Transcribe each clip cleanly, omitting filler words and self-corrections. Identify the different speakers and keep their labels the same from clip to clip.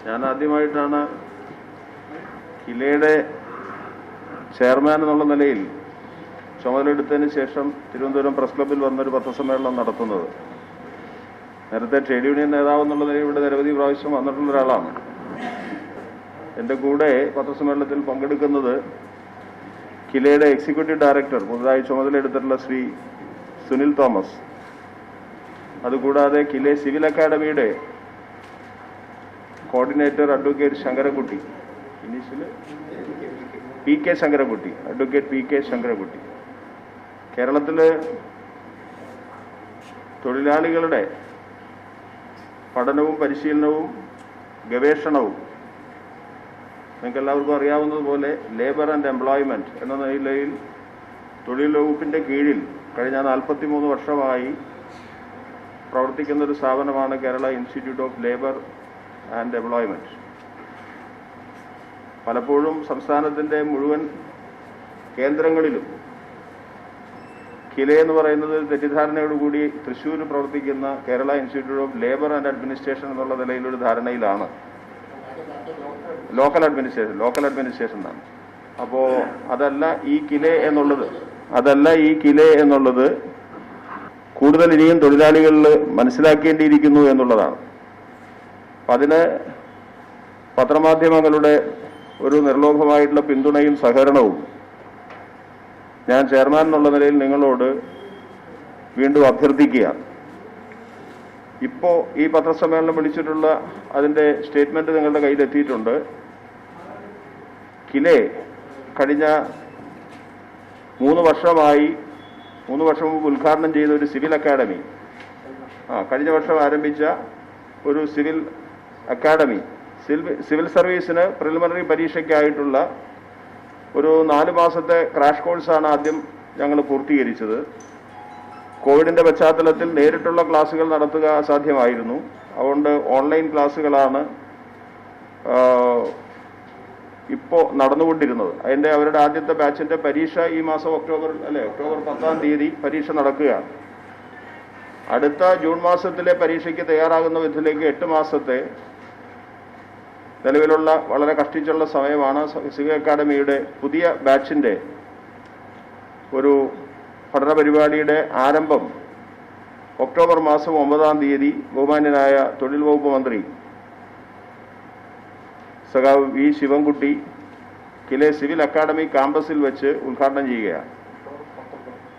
Speaker 1: ഞാൻ ആദ്യമായിട്ടാണ് കിലയുടെ ചെയർമാൻ എന്നുള്ള നിലയിൽ ചുമതലയെടുത്തതിന് ശേഷം തിരുവനന്തപുരം പ്രസ് ക്ലബ്ബിൽ വന്നൊരു പത്രസമ്മേളനം നടത്തുന്നത്. നേരത്തെ ട്രേഡ് യൂണിയൻ നേതാവ് എന്നുള്ള നിലയിൽ ഇവിടെ നിരവധി പ്രാവശ്യം വന്നിട്ടുള്ള ഒരാളാണ്. എൻ്റെ കൂടെ പത്രസമ്മേളനത്തിൽ പങ്കെടുക്കുന്നത് കിലയുടെ എക്സിക്യൂട്ടീവ് ഡയറക്ടർ പുതുതായി ചുമതലയെടുത്തിട്ടുള്ള ശ്രീ സുനിൽ തോമസ്, അതുകൂടാതെ കിലെ സിവിൽ അക്കാഡമിയുടെ coordinator advocate Sankarankutty, initial PK Sankarankutty, advocate PK Sankarankutty. കേരളത്തില് തൊഴിലാളികളുടെ പഠനവും പരിശീലനവും ഗവേഷണവും നിങ്ങൾക്ക് എല്ലാവർക്കും അറിയാവുന്നതുപോലെ ലേബർ ആൻഡ് എംപ്ലോയ്മെന്റ് എന്ന നിലയിൽ തൊഴിൽ വകുപ്പിന്റെ കീഴിൽ കഴിഞ്ഞ 43 വർഷമായി പ്രവർത്തിക്കുന്ന ഒരു സ്ഥാപനമാണ് Kerala institute of labour and employment. പലപ്പോഴും സംസ്ഥാനത്തിന്റെ മുഴുവൻ കേന്ദ്രങ്ങളിലും കില എന്ന് പറയുന്നത് തെറ്റിദ്ധാരണയോടുകൂടി തൃശ്ശൂർ പ്രവർത്തിക്കുന്ന Kerala institute of labour and administration എന്നുള്ള നിലയിലൊരു ധാരണയിലാണ്. ലോക്കൽ അഡ്മിനിസ്ട്രേഷൻ എന്നാണ്. അപ്പോൾ അതല്ല ഈ കില എന്നുള്ളത് കൂടുതൽ ഇനിയും തൊഴിലാളികളിൽ മനസ്സിലാക്കേണ്ടിയിരിക്കുന്നു എന്നുള്ളതാണ്. അപ്പം അതിന് പത്രമാധ്യമങ്ങളുടെ ഒരു നിർലോഭമായിട്ടുള്ള പിന്തുണയും സഹകരണവും ഞാൻ ചെയർമാൻ എന്നുള്ള നിലയിൽ നിങ്ങളോട് വീണ്ടും അഭ്യർത്ഥിക്കുകയാണ്. ഇപ്പോൾ ഈ പത്രസമ്മേളനം വിളിച്ചിട്ടുള്ള അതിൻ്റെ സ്റ്റേറ്റ്മെന്റ് നിങ്ങളുടെ കയ്യിലെത്തിയിട്ടുണ്ട്. കിലെ കഴിഞ്ഞ 3 വർഷം മുമ്പ് ഉദ്ഘാടനം ചെയ്ത ഒരു സിവിൽ അക്കാഡമി, കഴിഞ്ഞ വർഷം ആരംഭിച്ച ഒരു സിവിൽ അക്കാഡമി, സിവിൽ സർവീസിന് പ്രിലിമിനറി പരീക്ഷയ്ക്കായിട്ടുള്ള ഒരു 4 മാസത്തെ ക്രാഷ് കോഴ്സാണ് ആദ്യം ഞങ്ങൾ പൂർത്തീകരിച്ചത്. കോവിഡിന്റെ പശ്ചാത്തലത്തിൽ നേരിട്ടുള്ള ക്ലാസുകൾ നടത്തുക അസാധ്യമായിരുന്നു. അതുകൊണ്ട് ഓൺലൈൻ ക്ലാസുകളാണ് ഇപ്പോൾ നടന്നുകൊണ്ടിരുന്നത്. അതിൻ്റെ അവരുടെ ആദ്യത്തെ ബാച്ചിന്റെ പരീക്ഷ ഈ മാസം ഒക്ടോബർ 10-ാം തീയതി പരീക്ഷ നടക്കുകയാണ്. അടുത്ത ജൂൺ മാസത്തിലെ പരീക്ഷയ്ക്ക് തയ്യാറാകുന്ന വിധത്തിലേക്ക് 8 മാസത്തെ നിലവിലുള്ള വളരെ കഷ്ടിച്ചുള്ള സമയമാണ്. സിവിൽ അക്കാഡമിയുടെ പുതിയ ബാച്ചിന്റെ ഒരു പഠന പരിപാടിയുടെ ആരംഭം ഒക്ടോബർ മാസം 9-ാം തീയതി ബഹുമാന്യനായ തൊഴിൽ വകുപ്പ് മന്ത്രി സഖാവ് V. ശിവൻകുട്ടി കിലെ സിവിൽ അക്കാഡമി ക്യാമ്പസിൽ വെച്ച് ഉദ്ഘാടനം ചെയ്യുകയാണ്.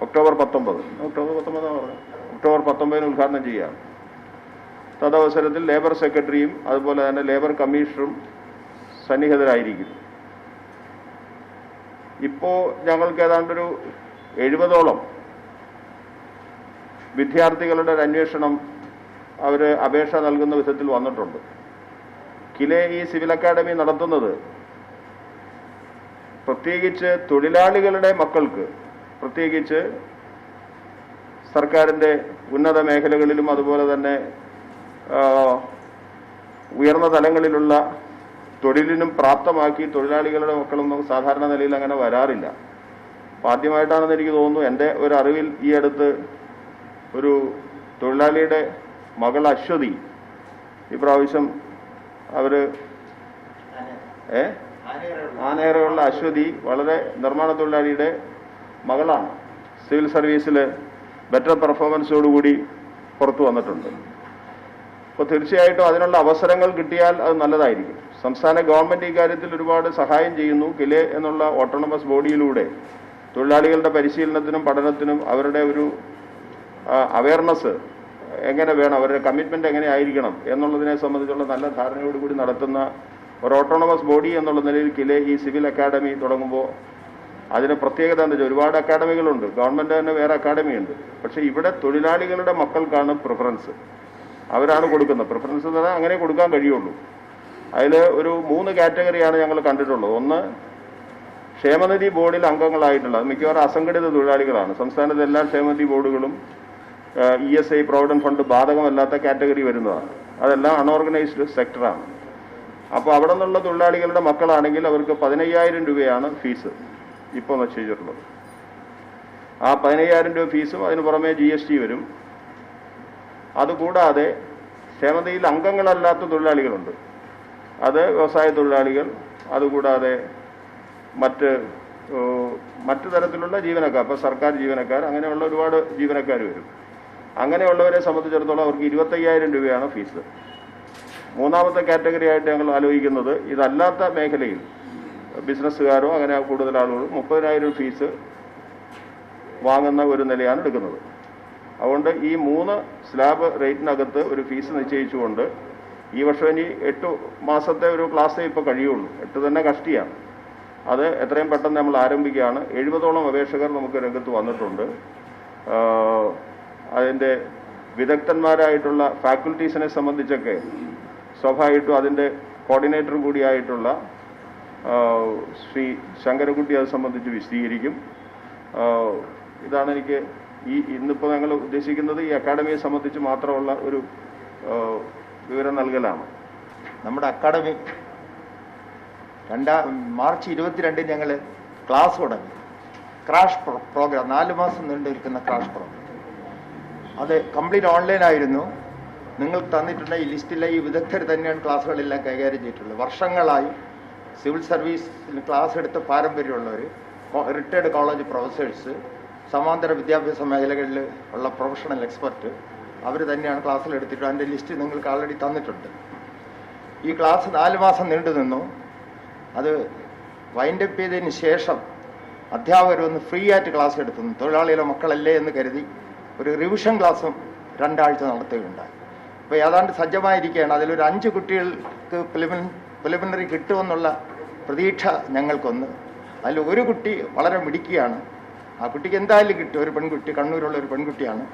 Speaker 1: ഒക്ടോബർ 19-ന് ഉദ്ഘാടനം ചെയ്യുകയാണ്. തദവസരത്തിൽ ലേബർ സെക്രട്ടറിയും അതുപോലെ തന്നെ ലേബർ കമ്മീഷണറും സന്നിഹിതരായിരിക്കും. ഇപ്പോൾ ഞങ്ങൾക്ക് ഏതാണ്ടൊരു 70ഓളം വിദ്യാർത്ഥികളുടെ ഒരു അന്വേഷണം അവർ അപേക്ഷ നൽകുന്ന വിധത്തിൽ വന്നിട്ടുണ്ട്. കിലെ ഈ സിവിൽ അക്കാഡമി നടത്തുന്നത് പ്രത്യേകിച്ച് തൊഴിലാളികളുടെ മക്കൾക്ക്, പ്രത്യേകിച്ച് സർക്കാരിൻ്റെ ഉന്നത മേഖലകളിലും അതുപോലെ തന്നെ ഉയർന്ന തലങ്ങളിലുള്ള തൊഴിലിനും പ്രാപ്തമാക്കി തൊഴിലാളികളുടെ മക്കളൊന്നും സാധാരണ നിലയിൽ അങ്ങനെ വരാറില്ല. അപ്പോൾ ആദ്യമായിട്ടാണെന്ന് എനിക്ക് തോന്നുന്നു. എൻ്റെ ഒരു അറിവിൽ ഈ അടുത്ത് ഒരു തൊഴിലാളിയുടെ മകൾ അശ്വതി, ഈ പ്രാവശ്യം ആനേറയുള്ള അശ്വതി വളരെ നിർമ്മാണ തൊഴിലാളിയുടെ മകളാണ്. സിവിൽ സർവീസിൽ ബെറ്റർ പെർഫോമൻസോടുകൂടി പുറത്തു വന്നിട്ടുണ്ട്. അപ്പോൾ തീർച്ചയായിട്ടും അതിനുള്ള അവസരങ്ങൾ കിട്ടിയാൽ അത് നല്ലതായിരിക്കും. സംസ്ഥാന ഗവൺമെന്റ് ഇക്കാര്യത്തിൽ ഒരുപാട് സഹായം ചെയ്യുന്നു. കിലെ എന്നുള്ള ഓട്ടോണമസ് ബോഡിയിലൂടെ തൊഴിലാളികളുടെ പരിശീലനത്തിനും പഠനത്തിനും അവരുടെ ഒരു അവയർനെസ് എങ്ങനെ വേണം, അവരുടെ കമ്മിറ്റ്മെന്റ് എങ്ങനെ ആയിരിക്കണം എന്നുള്ളതിനെ സംബന്ധിച്ചുള്ള നല്ല ധാരണയോടുകൂടി നടത്തുന്ന ഒരു ഓട്ടോണമസ് ബോഡി എന്നുള്ള നിലയിൽ കിലെ ഈ സിവിൽ അക്കാഡമി തുടങ്ങുമ്പോൾ അതിന് പ്രത്യേകത എന്താ വെച്ചാൽ ഒരുപാട് അക്കാഡമികളുണ്ട്, ഗവൺമെന്റ് തന്നെ വേറെ അക്കാഡമിയുണ്ട്. പക്ഷെ ഇവിടെ തൊഴിലാളികളുടെ മക്കൾക്കാണ് പ്രിഫറൻസ്, അവരാണ് കൊടുക്കുന്നത്. പ്രിഫറൻസ് എന്ന് പറഞ്ഞാൽ അങ്ങനെ കൊടുക്കാൻ കഴിയുള്ളൂ. അതിൽ ഒരു 3 കാറ്റഗറിയാണ് ഞങ്ങൾ കണ്ടിട്ടുള്ളത്. ഒന്ന്, ക്ഷേമനിധി ബോർഡിൽ അംഗങ്ങളായിട്ടുള്ളത് മിക്കവാറും അസംഘടിത തൊഴിലാളികളാണ്. സംസ്ഥാനത്തെ എല്ലാ ക്ഷേമനിധി ബോർഡുകളും ESI പ്രോവിഡന്റ് ഫണ്ട് ബാധകമല്ലാത്ത കാറ്റഗറി വരുന്നതാണ്. അതെല്ലാം അൺഓർഗനൈസ്ഡ് സെക്ടറാണ്. അപ്പോൾ അവിടെ നിന്നുള്ള തൊഴിലാളികളുടെ മക്കളാണെങ്കിൽ അവർക്ക് 15,000 രൂപയാണ് ഫീസ് ഇപ്പോൾ നിശ്ചയിച്ചിട്ടുള്ളത്. ആ 15,000 രൂപ ഫീസും അതിന് പുറമെ GST വരും. അതുകൂടാതെ ക്ഷേമനിധിയിൽ അംഗങ്ങളല്ലാത്ത തൊഴിലാളികളുണ്ട്. അത് വ്യവസായ തൊഴിലാളികൾ, അതുകൂടാതെ മറ്റ് തരത്തിലുള്ള ജീവനക്കാർ, ഇപ്പോൾ സർക്കാർ ജീവനക്കാർ, അങ്ങനെയുള്ള ഒരുപാട് ജീവനക്കാർ വരും. അങ്ങനെയുള്ളവരെ സംബന്ധിച്ചിടത്തോളം അവർക്ക് 25,000 രൂപയാണ് ഫീസ്. മൂന്നാമത്തെ കാറ്റഗറി ആയിട്ട് ഞങ്ങൾ ആലോചിക്കുന്നത് ഇതല്ലാത്ത മേഖലയിൽ ബിസിനസ്സുകാരോ അങ്ങനെ കൂടുതൽ ആളുകളും 30,000 ഫീസ് വാങ്ങുന്ന ഒരു നിലയാണ് എടുക്കുന്നത്. അതുകൊണ്ട് ഈ 3 സ്ലാബ് റേറ്റിനകത്ത് ഒരു ഫീസ് നിശ്ചയിച്ചുകൊണ്ട് ഈ വർഷം ഇനി 8 മാസത്തെ ഒരു ക്ലാസ്സേ ഇപ്പോൾ കഴിയുള്ളൂ. 8 തന്നെ കഷ്ടിയാണ്. അത് എത്രയും പെട്ടെന്ന് നമ്മൾ ആരംഭിക്കുകയാണ്. 70ഓളം അപേക്ഷകർ നമുക്ക് രംഗത്ത് വന്നിട്ടുണ്ട്. അതിൻ്റെ വിദഗ്ധന്മാരായിട്ടുള്ള ഫാക്കൽറ്റീസിനെ സംബന്ധിച്ചൊക്കെ സ്വാഭാവികമായിട്ടും അതിൻ്റെ കോർഡിനേറ്റർ കൂടിയായിട്ടുള്ള ശ്രീ ശങ്കരകുട്ടി അത് സംബന്ധിച്ച് വിശദീകരിക്കും. ഇതാണ് എനിക്ക് ഇന്നിപ്പോൾ ഞങ്ങൾ ഉദ്ദേശിക്കുന്നത് ഈ അക്കാഡമിയെ സംബന്ധിച്ച് മാത്രമുള്ള ഒരു വിവരം നൽകലാണ്.
Speaker 2: നമ്മുടെ അക്കാഡമി മാർച്ച് 22 ഞങ്ങൾ ക്ലാസ് തുടങ്ങി. ക്രാഷ് പ്രോഗ്രാം, 4 മാസം നീണ്ടു നിൽക്കുന്ന ക്രാഷ് പ്രോഗ്രാം. അത് കംപ്ലീറ്റ് ഓൺലൈനായിരുന്നു. നിങ്ങൾ തന്നിട്ടുള്ള ഈ ലിസ്റ്റിലെ ഈ വിദഗ്ധർ തന്നെയാണ് ക്ലാസ്സുകളെല്ലാം കൈകാര്യം ചെയ്തിട്ടുള്ളത്. വർഷങ്ങളായി സിവിൽ സർവീസിൽ ക്ലാസ് എടുത്ത പാരമ്പര്യമുള്ളവർ, റിട്ടയർഡ് കോളേജ് പ്രൊഫസേഴ്സ്, സമാന്തര വിദ്യാഭ്യാസ മേഖലകളിൽ ഉള്ള പ്രൊഫഷണൽ എക്സ്പെർട്ട്, അവർ തന്നെയാണ് ക്ലാസ്സിൽ എടുത്തിട്ട് അതിൻ്റെ ലിസ്റ്റ് നിങ്ങൾക്ക് ആൾറെഡി തന്നിട്ടുണ്ട്. ഈ ക്ലാസ് 4 മാസം നീണ്ടു നിന്നു. അത് വൈൻഡപ്പ് ചെയ്തതിന് ശേഷം അധ്യാപകരൊന്ന് ഫ്രീ ആയിട്ട് ക്ലാസ് എടുത്തുന്നു. തൊഴിലാളികളുടെ മക്കളല്ലേ എന്ന് കരുതി ഒരു റിവിഷൻ ക്ലാസ്സും 2 ആഴ്ച നടത്തുകയുണ്ടായി. അപ്പോൾ ഏതാണ്ട് സജ്ജമായിരിക്കുകയാണ്. അതിലൊരു 5 കുട്ടികൾക്ക് പ്രിലിമിനറി കിട്ടുമെന്നുള്ള പ്രതീക്ഷ ഞങ്ങൾക്കൊന്ന്. അതിൽ ഒരു കുട്ടി വളരെ മിടുക്കിയാണ്. ആ കുട്ടിക്ക് എന്തായാലും കിട്ടും. ഒരു പെൺകുട്ടി, കണ്ണൂരുള്ള ഒരു പെൺകുട്ടിയാണ്.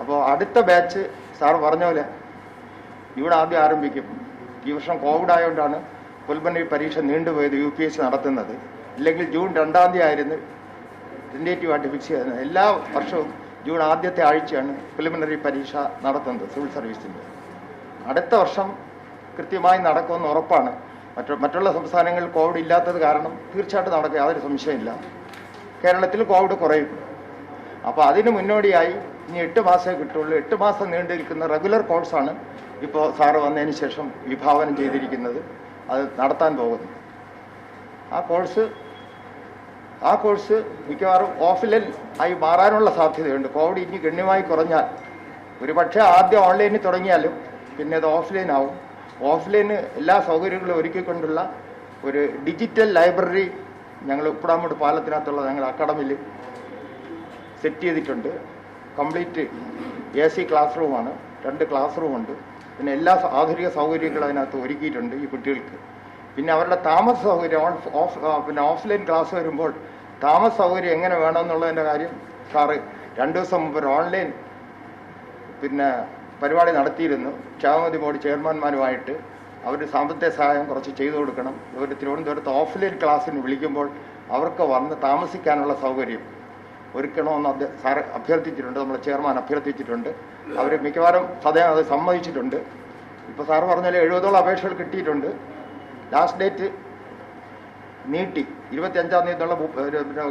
Speaker 2: അപ്പോൾ അടുത്ത ബാച്ച് സാർ പറഞ്ഞ പോലെ ഇവിടെ ആദ്യം ആരംഭിക്കും. ഈ വർഷം കോവിഡ് ആയതുകൊണ്ടാണ് പ്രിലിമിനറി പരീക്ഷ നീണ്ടുപോയത് UPSC നടത്തുന്നത്. ഇല്ലെങ്കിൽ ജൂൺ 2-ാം തീയതി ആയിരുന്നു ടെൻറ്റേറ്റീവായിട്ട് ഫിക്സ് ചെയ്യുന്നത്. എല്ലാ വർഷവും ജൂൺ ആദ്യത്തെ ആഴ്ചയാണ് പ്രിലിമിനറി പരീക്ഷ നടത്തുന്നത് സിവിൽ സർവീസിൻ്റെ. അടുത്ത വർഷം കൃത്യമായി നടക്കുമെന്ന് ഉറപ്പാണ്. മറ്റുള്ള സംസ്ഥാനങ്ങളിൽ കോവിഡ് ഇല്ലാത്തത് കാരണം തീർച്ചയായിട്ടും നടക്കുക, യാതൊരു സംശയമില്ല. കേരളത്തിൽ കോവിഡ് കുറയും. അപ്പോൾ അതിന് മുന്നോടിയായി ഇനി 8 മാസമേ കിട്ടുള്ളൂ. 8 മാസം നീണ്ടു നിൽക്കുന്ന റെഗുലർ കോഴ്സാണ് ഇപ്പോൾ സാറ് വന്നതിന് ശേഷം വിഭാവനം ചെയ്തിരിക്കുന്നത്. അത് നടത്താൻ പോകുന്നു. ആ കോഴ്സ് മിക്കവാറും ഓഫ്ലൈൻ ആയി മാറാനുള്ള സാധ്യതയുണ്ട്. കോവിഡ് ഇനി ഗണ്യമായി കുറഞ്ഞാൽ ഒരു പക്ഷേ ആദ്യം ഓൺലൈനിൽ തുടങ്ങിയാലും പിന്നെ അത് ഓഫ്ലൈൻ ആവും. ഓഫ്ലൈന് എല്ലാ സൗകര്യങ്ങളും ഒരുക്കിക്കൊണ്ടുള്ള ഒരു ഡിജിറ്റൽ ലൈബ്രറി ഞങ്ങൾ ഉപ്പടാമൂട് പാലത്തിനകത്തുള്ള ഞങ്ങൾ അക്കാഡമിയിൽ സെറ്റ് ചെയ്തിട്ടുണ്ട്. കംപ്ലീറ്റ് AC ക്ലാസ് റൂമാണ്. 2 ക്ലാസ് റൂമുണ്ട്. പിന്നെ എല്ലാ ആധുനിക സൗകര്യങ്ങളും അതിനകത്ത് ഒരുക്കിയിട്ടുണ്ട് ഈ കുട്ടികൾക്ക്. പിന്നെ അവരുടെ താമസ സൗകര്യം പിന്നെ ഓഫ്ലൈൻ ക്ലാസ് വരുമ്പോൾ താമസ സൗകര്യം എങ്ങനെ വേണമെന്നുള്ളതിൻ്റെ കാര്യം സാറ് 2 ദിവസം മുമ്പ് ഒരു ഓൺലൈൻ പിന്നെ പരിപാടി നടത്തിയിരുന്നു. ക്ഷേമനിധി ബോർഡ് ചെയർമാൻമാരുമായിട്ട് അവർ സാമ്പത്തിക സഹായം കുറച്ച് ചെയ്തു കൊടുക്കണം. ഇവർ തിരുവനന്തപുരത്ത് ഓഫ്ലൈൻ ക്ലാസ്സിന് വിളിക്കുമ്പോൾ അവർക്ക് വന്ന് താമസിക്കാനുള്ള സൗകര്യം ഒരുക്കണമെന്ന് സാർ അഭ്യർത്ഥിച്ചിട്ടുണ്ട്. നമ്മുടെ ചെയർമാൻ അഭ്യർത്ഥിച്ചിട്ടുണ്ട്. അവർ മിക്കവാറും സദയം അത് സമ്മതിച്ചിട്ടുണ്ട്. ഇപ്പോൾ സാറ് പറഞ്ഞാൽ 70ഓളം അപേക്ഷകൾ കിട്ടിയിട്ടുണ്ട്. ലാസ്റ്റ് ഡേറ്റ് നീട്ടി 25-ാം തീയതി എന്നുള്ള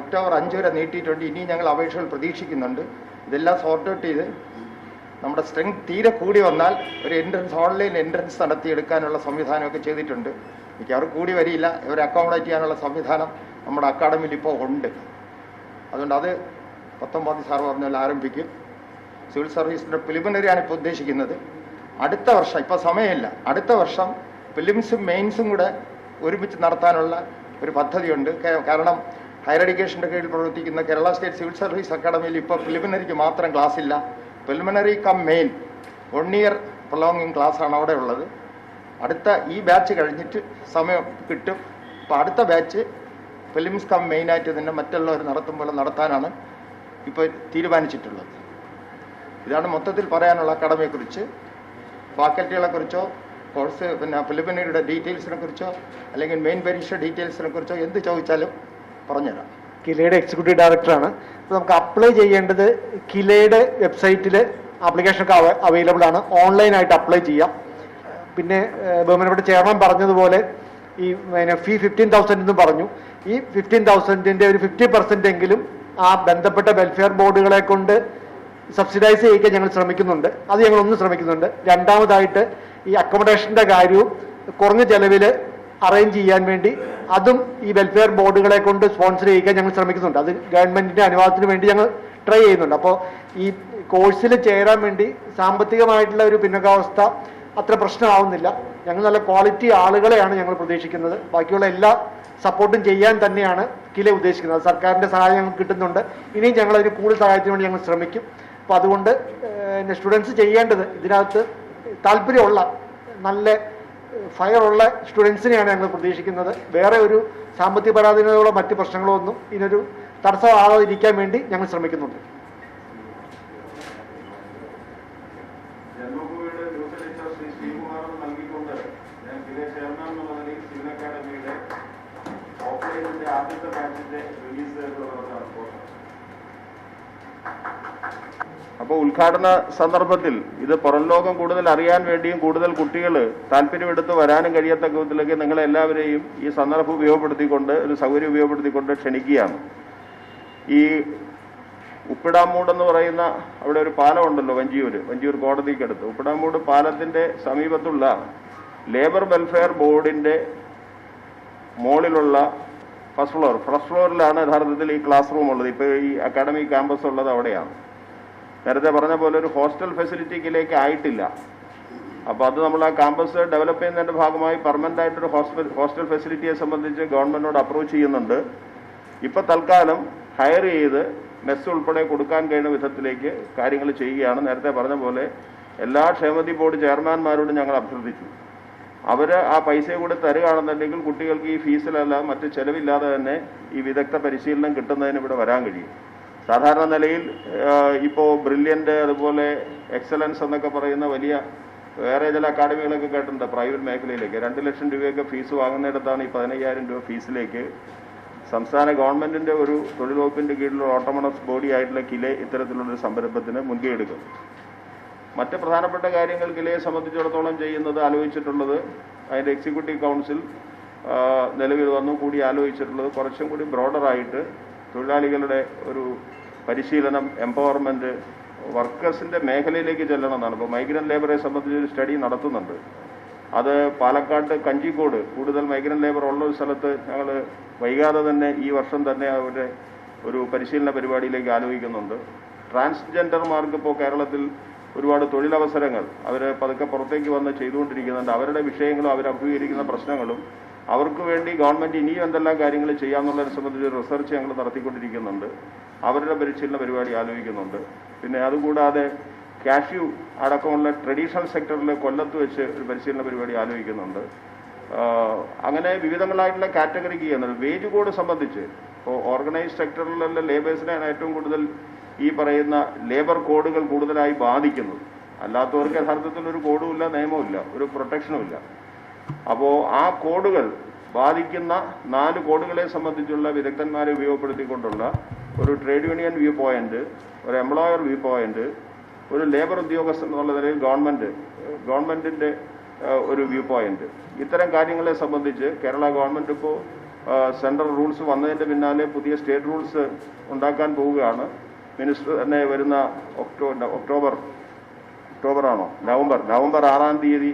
Speaker 2: ഒക്ടോബർ 5 വരെ നീട്ടിയിട്ടുണ്ട്. ഇനി ഞങ്ങൾ അപേക്ഷകൾ പ്രതീക്ഷിക്കുന്നുണ്ട്. ഇതെല്ലാം സോർട്ട് ഔട്ട് ചെയ്ത് നമ്മുടെ സ്ട്രെങ്ത് തീരെ കൂടി വന്നാൽ ഒരു എൻട്രൻസ്, ഓൺലൈൻ എൻട്രൻസ് നടത്തിയെടുക്കാനുള്ള സംവിധാനമൊക്കെ ചെയ്തിട്ടുണ്ട്. മിക്കവാറും കൂടി വരില്ല. ഇവരെ അക്കോമഡേറ്റ് ചെയ്യാനുള്ള സംവിധാനം നമ്മുടെ അക്കാഡമിയിൽ ഇപ്പോൾ ഉണ്ട്. അതുകൊണ്ട് അത് 19 സാർ പറഞ്ഞ പോലെ ആരംഭിക്കും. സിവിൽ സർവീസിൻ്റെ പ്രിലിമിനറിയാണ് ഇപ്പോൾ ഉദ്ദേശിക്കുന്നത്. അടുത്ത വർഷം, ഇപ്പോൾ സമയമില്ല, അടുത്ത വർഷം പ്രിലിംസും മെയിൻസും കൂടെ ഒരുമിച്ച് നടത്താനുള്ള ഒരു പദ്ധതിയുണ്ട്. കാരണം ഹയർ എഡ്യൂക്കേഷൻ്റെ കീഴിൽ പ്രവർത്തിക്കുന്ന കേരള സ്റ്റേറ്റ് സിവിൽ സർവീസ് അക്കാഡമിയിൽ ഇപ്പോൾ പ്രിലിമിനറിക്ക് മാത്രം ക്ലാസ് ഇല്ല. Preliminary cum main 1 year prolonging ക്ലാസ്സാണ് അവിടെ ഉള്ളത്. അടുത്ത ഈ ബാച്ച് കഴിഞ്ഞിട്ട് സമയം കിട്ടും. അപ്പോൾ അടുത്ത ബാച്ച് പ്രിലിംസ് കം മെയിനായിട്ട് തന്നെ മറ്റുള്ളവർ നടത്തും പോലെ നടത്താനാണ് ഇപ്പോൾ തീരുമാനിച്ചിട്ടുള്ളത്. ഇതാണ് മൊത്തത്തിൽ പറയാനുള്ള അക്കാഡമിയെക്കുറിച്ച്. ഫാക്കൽറ്റികളെക്കുറിച്ചോ കോഴ്സ് പിന്നെ പ്രിലിമിനറിയുടെ ഡീറ്റെയിൽസിനെ കുറിച്ചോ അല്ലെങ്കിൽ മെയിൻ പരീക്ഷ ഡീറ്റെയിൽസിനെ കുറിച്ചോ എന്ത് ചോദിച്ചാലും പറഞ്ഞുതരാം.
Speaker 3: കിലയുടെ എക്സിക്യൂട്ടീവ് ഡയറക്ടറാണ്. അപ്പോൾ നമുക്ക് അപ്ലൈ ചെയ്യേണ്ടത് കിലയുടെ വെബ്സൈറ്റിൽ ആപ്ലിക്കേഷനൊക്കെ അവൈലബിൾ ആണ്. ഓൺലൈനായിട്ട് അപ്ലൈ ചെയ്യാം. പിന്നെ ബഹുമാനപ്പെട്ട ചെയർമാൻ പറഞ്ഞതുപോലെ ഈ ഫീ 15,000 എന്ന് പറഞ്ഞു. ഈ 15,000-ന്റെ ഒരു 50% എങ്കിലും ആ ബന്ധപ്പെട്ട വെൽഫെയർ ബോർഡുകളെ കൊണ്ട് സബ്സിഡൈസ് ചെയ്യിക്കാൻ ഞങ്ങൾ ശ്രമിക്കുന്നുണ്ട്. അത് ഞങ്ങളൊന്ന് ശ്രമിക്കുന്നുണ്ട്. രണ്ടാമതായിട്ട് ഈ അക്കോമഡേഷൻ്റെ കാര്യവും കുറഞ്ഞ ചെലവിൽ അറേഞ്ച് ചെയ്യാൻ വേണ്ടി അതും ഈ വെൽഫെയർ ബോർഡുകളെ കൊണ്ട് സ്പോൺസർ ചെയ്യിക്കാൻ ഞങ്ങൾ ശ്രമിക്കുന്നുണ്ട്. അത് ഗവൺമെന്റിന്റെ അനുവാദത്തിന് വേണ്ടി ഞങ്ങൾ ട്രൈ ചെയ്യുന്നുണ്ട്. അപ്പോൾ ഈ കോഴ്സിൽ ചേരാൻ വേണ്ടി സാമ്പത്തികമായിട്ടുള്ള ഒരു പിന്നോക്കാവസ്ഥ അത്ര പ്രശ്നമാവുന്നില്ല. ഞങ്ങൾ നല്ല ക്വാളിറ്റി ആളുകളെയാണ് ഞങ്ങൾ പ്രതീക്ഷിക്കുന്നത്. ബാക്കിയുള്ള എല്ലാ സപ്പോർട്ടും ചെയ്യാൻ തന്നെയാണ് കിലെ ഉദ്ദേശിക്കുന്നത്. സർക്കാരിന്റെ സഹായം ഞങ്ങൾക്ക് കിട്ടുന്നുണ്ട്. ഇനിയും ഞങ്ങൾ അതിന് കൂടുതൽ സഹായത്തിന് വേണ്ടി ഞങ്ങൾ ശ്രമിക്കും. അപ്പോൾ അതുകൊണ്ട് സ്റ്റുഡൻസ് ചെയ്യേണ്ടത് ഇതിനകത്ത് താല്പര്യമുള്ള നല്ല ഫയറുള്ള സ്റ്റുഡൻസിനെയാണ് ഞങ്ങൾ പ്രതീക്ഷിക്കുന്നത്. വേറെ ഒരു സാമ്പത്തിക പരാധീനതകളോ മറ്റ് പ്രശ്നങ്ങളോ ഒന്നും ഇതിനൊരു തടസ്സമാകാതിരിക്കാൻ വേണ്ടി ഞങ്ങൾ ശ്രമിക്കുന്നുണ്ട്.
Speaker 1: ജന്മഭൂമിയുടെ ന്യൂസ് എഡിറ്റർ ശ്രീ ശ്രീകുമാർ നൽകിക്കൊണ്ട് ഞാൻ കിലെ ചെയർമാൻ എന്നുള്ള നിലയിൽ സിവിൽ അക്കാദമിയുടെ ഓപ്പറേഷന്റെ ആദ്യത്തെ ബാച്ചിന്റെ റിലീസ് റിപ്പോർട്ട്. അപ്പോൾ ഉദ്ഘാടന സന്ദർഭത്തിൽ ഇത് പുറം ലോകം കൂടുതൽ അറിയാൻ വേണ്ടിയും കൂടുതൽ കുട്ടികൾ താല്പര്യമെടുത്ത് വരാനും കഴിയാത്ത വിധത്തിലേക്ക് നിങ്ങളെല്ലാവരെയും ഈ സന്ദർഭം ഉപയോഗപ്പെടുത്തിക്കൊണ്ട് ഒരു സൗകര്യം ഉപയോഗപ്പെടുത്തിക്കൊണ്ട് ക്ഷണിക്കുകയാണ്. ഈ ഉപ്പിടാമൂട് എന്ന് പറയുന്ന അവിടെ ഒരു പാലമുണ്ടല്ലോ, വഞ്ചിയൂർ കോടതിക്കടുത്ത്. ഉപ്പിടാമൂട് പാലത്തിന്റെ സമീപത്തുള്ള ലേബർ വെൽഫെയർ ബോർഡിന്റെ മുകളിലുള്ള ഫസ്റ്റ് ഫ്ലോറിലാണ് യഥാർത്ഥത്തിൽ ഈ ക്ലാസ് റൂം ഉള്ളത്. ഇപ്പോൾ ഈ അക്കാഡമിക് ക്യാമ്പസ് ഉള്ളത് അവിടെയാണ്. നേരത്തെ പറഞ്ഞ പോലെ ഒരു ഹോസ്റ്റൽ ഫെസിലിറ്റിക്കിലേക്ക് ആയിട്ടില്ല. അപ്പോൾ അത് നമ്മൾ ആ ക്യാമ്പസ് ഡെവലപ്പ് ചെയ്യുന്നതിൻ്റെ ഭാഗമായി പെർമനന്റ് ആയിട്ടൊരു ഹോസ്റ്റൽ ഫെസിലിറ്റിയെ സംബന്ധിച്ച് ഗവൺമെന്റിനോട് അപ്രോച്ച് ചെയ്യുന്നുണ്ട്. ഇപ്പൊ തൽക്കാലം ഹയർ ചെയ്ത് മെസ് ഉൾപ്പെടെ കൊടുക്കാൻ കഴിയുന്ന വിധത്തിലേക്ക് കാര്യങ്ങൾ ചെയ്യുകയാണ്. നേരത്തെ പറഞ്ഞ പോലെ എല്ലാ ക്ഷേമനിധി ബോർഡ് ചെയർമാൻമാരോടും ഞങ്ങൾ അഭ്യർത്ഥിച്ചു. അവര് ആ പൈസ കൂടി തരുകയാണെന്നുണ്ടെങ്കിൽ കുട്ടികൾക്ക് ഈ ഫീസിലല്ല മറ്റ് ചെലവില്ലാതെ തന്നെ ഈ വിദഗ്ധ പരിശീലനം കിട്ടുന്നതിന് ഇവിടെ വരാൻ കഴിയും. സാധാരണ നിലയിൽ ഇപ്പോൾ ബ്രില്യൻ്റ് അതുപോലെ എക്സലൻസ് എന്നൊക്കെ പറയുന്ന വലിയ വേറെ ചില അക്കാഡമികളൊക്കെ കേട്ടിട്ടുണ്ട് പ്രൈവറ്റ് മേഖലയിലേക്ക് 2 ലക്ഷം രൂപയൊക്കെ ഫീസ് വാങ്ങുന്നിടത്താണ് ഈ 15,000 രൂപ ഫീസിലേക്ക് സംസ്ഥാന ഗവൺമെന്റിന്റെ ഒരു തൊഴിൽ വകുപ്പിന്റെ കീഴിലുള്ള ഓട്ടോണമസ് ബോഡി ആയിട്ടുള്ള കിലെ ഇത്തരത്തിലുള്ളൊരു സംരംഭത്തിന് മുൻകൈ എടുക്കും. മറ്റ് പ്രധാനപ്പെട്ട കാര്യങ്ങൾ കിലയെ സംബന്ധിച്ചിടത്തോളം ചെയ്യുന്നത് ആലോചിച്ചിട്ടുള്ളത് അതിൻ്റെ എക്സിക്യൂട്ടീവ് കൗൺസിൽ നിലവിൽ വന്നു കൂടി ആലോചിച്ചിട്ടുള്ളത് കുറച്ചും കൂടി ബ്രോഡറായിട്ട് തൊഴിലാളികളുടെ ഒരു പരിശീലനം, എംപവർമെന്റ്, വർക്കേഴ്സിന്റെ മേഖലയിലേക്ക് ചെല്ലണമെന്നാണ്. ഇപ്പോൾ മൈഗ്രന്റ് ലേബറെ സംബന്ധിച്ചൊരു സ്റ്റഡി നടത്തുന്നുണ്ട്. അത് പാലക്കാട് കഞ്ചിക്കോട് കൂടുതൽ മൈഗ്രന്റ് ലേബർ ഉള്ള ഒരു സ്ഥലത്ത് ഞങ്ങൾ വൈകാതെ തന്നെ ഈ വർഷം തന്നെ അവരുടെ ഒരു പരിശീലന പരിപാടിയിലേക്ക് ആലോചിക്കുന്നുണ്ട്. ട്രാൻസ്ജെൻഡർമാർക്ക് ഇപ്പോൾ കേരളത്തിൽ ഒരുപാട് തൊഴിലവസരങ്ങൾ അവർ പതുക്കെ പുറത്തേക്ക് വന്ന് ചെയ്തുകൊണ്ടിരിക്കുന്നുണ്ട്. അവരുടെ വിഷയങ്ങളും അവർ അഭിമുഖീകരിക്കുന്ന പ്രശ്നങ്ങളും അവർക്ക് വേണ്ടി ഗവൺമെന്റ് ഇനിയും എന്തെല്ലാം കാര്യങ്ങൾ ചെയ്യാമെന്നുള്ളതിനെ സംബന്ധിച്ച് റിസർച്ച് ഞങ്ങൾ നടത്തിക്കൊണ്ടിരിക്കുന്നുണ്ട്. അവരുടെ പരിശീലന പരിപാടി ആലോചിക്കുന്നുണ്ട്. പിന്നെ അതുകൂടാതെ കാഷ്യൂ അടക്കമുള്ള ട്രഡീഷണൽ സെക്ടറിൽ കൊല്ലത്ത് വെച്ച് ഒരു പരിശീലന പരിപാടി ആലോചിക്കുന്നുണ്ട്. അങ്ങനെ വിവിധങ്ങളായിട്ടുള്ള കാറ്റഗറിക്ക് ചെയ്യുന്നുണ്ട്. വേജ് കോഡ് സംബന്ധിച്ച് ഇപ്പോൾ ഓർഗനൈസ്ഡ് സെക്ടറിലുള്ള ലേബേഴ്സിനെയാണ് ഏറ്റവും കൂടുതൽ ഈ പറയുന്ന ലേബർ കോഡുകൾ കൂടുതലായി ബാധിക്കുന്നത്. അല്ലാത്തവർക്ക് യഥാർത്ഥത്തിൽ ഒരു കോഡുമില്ല, നിയമവുമില്ല, ഒരു പ്രൊട്ടക്ഷനുമില്ല. അപ്പോൾ ആ കോഡുകൾ ബാധിക്കുന്ന 4 കോഡുകളെ സംബന്ധിച്ചുള്ള വിദഗ്ധന്മാരെ ഉപയോഗപ്പെടുത്തിക്കൊണ്ടുള്ള ഒരു ട്രേഡ് യൂണിയൻ വ്യൂ പോയിന്റ്, ഒരു എംപ്ലോയർ വ്യൂ പോയിന്റ്, ഒരു ലേബർ ഉദ്യോഗസ്ഥൻ എന്നുള്ള നിലയിൽ ഗവൺമെന്റിന്റെ ഒരു വ്യൂ പോയിന്റ്, ഇത്തരം കാര്യങ്ങളെ സംബന്ധിച്ച് കേരള ഗവൺമെന്റ് ഇപ്പോൾ സെൻട്രൽ റൂൾസ് വന്നതിന്റെ പിന്നാലെ പുതിയ സ്റ്റേറ്റ് റൂൾസ് ഉണ്ടാക്കാൻ പോവുകയാണ്. മിനിസ്റ്റർ തന്നെ വരുന്ന നവംബർ 6-ാം തീയതി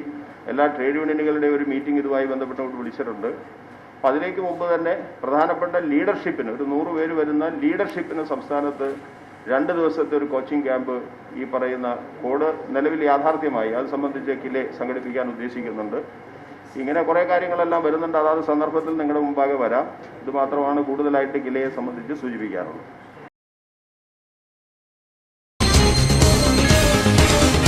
Speaker 1: എല്ലാ ട്രേഡ് യൂണിയനുകളുടെ ഒരു മീറ്റിംഗ് ഇതുമായി ബന്ധപ്പെട്ടുകൊണ്ട് വിളിച്ചിട്ടുണ്ട്. അപ്പം അതിലേക്ക് മുമ്പ് തന്നെ പ്രധാനപ്പെട്ട ലീഡർഷിപ്പിന് ഒരു 100 പേര് വരുന്ന ലീഡർഷിപ്പിന് സംസ്ഥാനത്ത് 2 ദിവസത്തെ ഒരു കോച്ചിങ് ക്യാമ്പ് ഈ പറയുന്ന കോഡ് നിലവിൽ യാഥാർത്ഥ്യമായി അത് സംബന്ധിച്ച് കിലെ സംഘടിപ്പിക്കാൻ ഉദ്ദേശിക്കുന്നുണ്ട്. ഇങ്ങനെ കുറേ കാര്യങ്ങളെല്ലാം വരുന്നുണ്ട്. അതാത് സന്ദർഭത്തിൽ നിങ്ങളുടെ മുമ്പാകെ വരാം. ഇത് മാത്രമാണ് കൂടുതലായിട്ട് കിലയെ സംബന്ധിച്ച് സൂചിപ്പിക്കാറുള്ളത്.